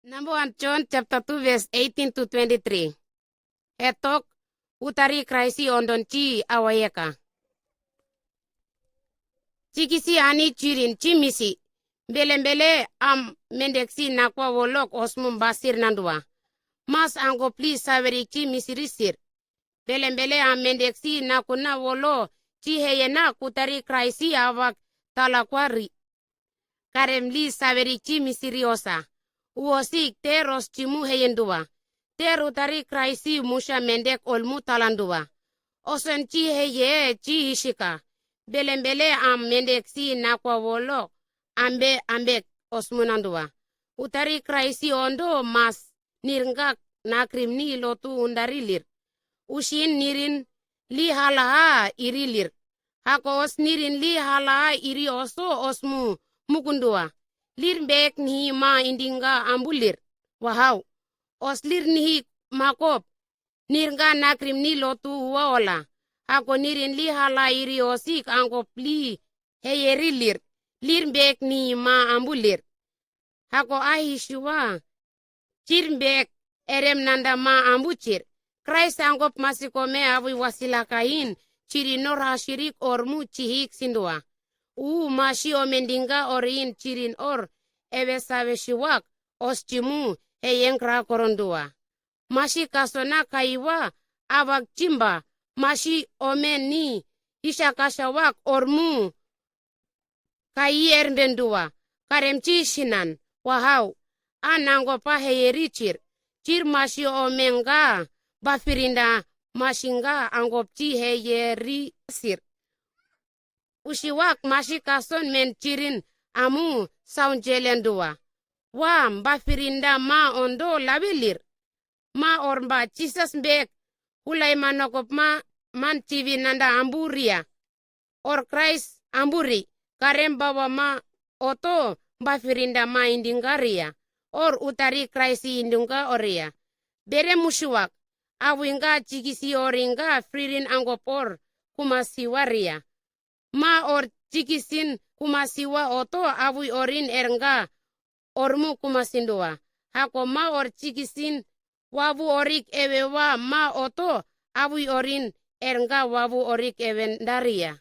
Number 1 John chapter 2 verse 18 to 23. Etok utari kraisi ondon chi awayeka. Chikisi ani chirin chimisi. Mbele am mendeksi nakwa wolok osmum basir nandua. Mas ango please saveri chimisi risir. Mbele am mendeksi nakuna wolo chi heyena kutari kraisi awak talakwari. Karemli saveri chimisi riosa. Uosik teros chimu heyendua. Teru tari kraisi musha mendek olmu talandua. Osen chi heye chi hishika. Belembele am mendek si nakwa wolo. Ambek osmunandua. Utari kraisi ondo mas nirngak nakrimni lotu undarilir. Ushin nirin li halaha irilir. Hako os nirin li halaha iri oso osmu mukundua. Lir bek nihi ma indinga ambulir. Wahau. Oslir nihi makop. Nirga nakrim ni lotu waola. Ako nirin li hala iri osik angkop li heyerilir. Lir bek nihi ma ambulir. Hako ahishuwa. Chir bek erem nanda ma ambuchir. Christ angkop masikome awi wasilakain. Chiri nor hashirik ormu chihik sindua. Mashi omendinga orin chirin or ewe sawe shiwak oschimu heyenkra korondua. Mashi kasona kaiwa awak chimba mashi omeni ishakashawak ormu kaier bendua karemchi shinan wahau anango pa heyerichir chir mashi omenga bafirinda mashinga angopchi heyeri sir. Ushiwak mashi kason men chirin amu saunjelendua. Wa mbafirinda ma ondo labilir. Ma orba Jesus bek ulai manokop ma man TV nanda amburia. Or Christ amburi. Karem bawa ma oto mbafirinda ma indingaria. Or utari Christ indunga oria. Bere mushiwak. Awinga chikisi oringa fririn angopor kumasiwaria. Ma or chikisin kumasiwa oto awi orin ernga ormu kumasindua. Hako ma or chikisin wavu orik ewewa ma oto awi orin ernga wavu orik ewendaria.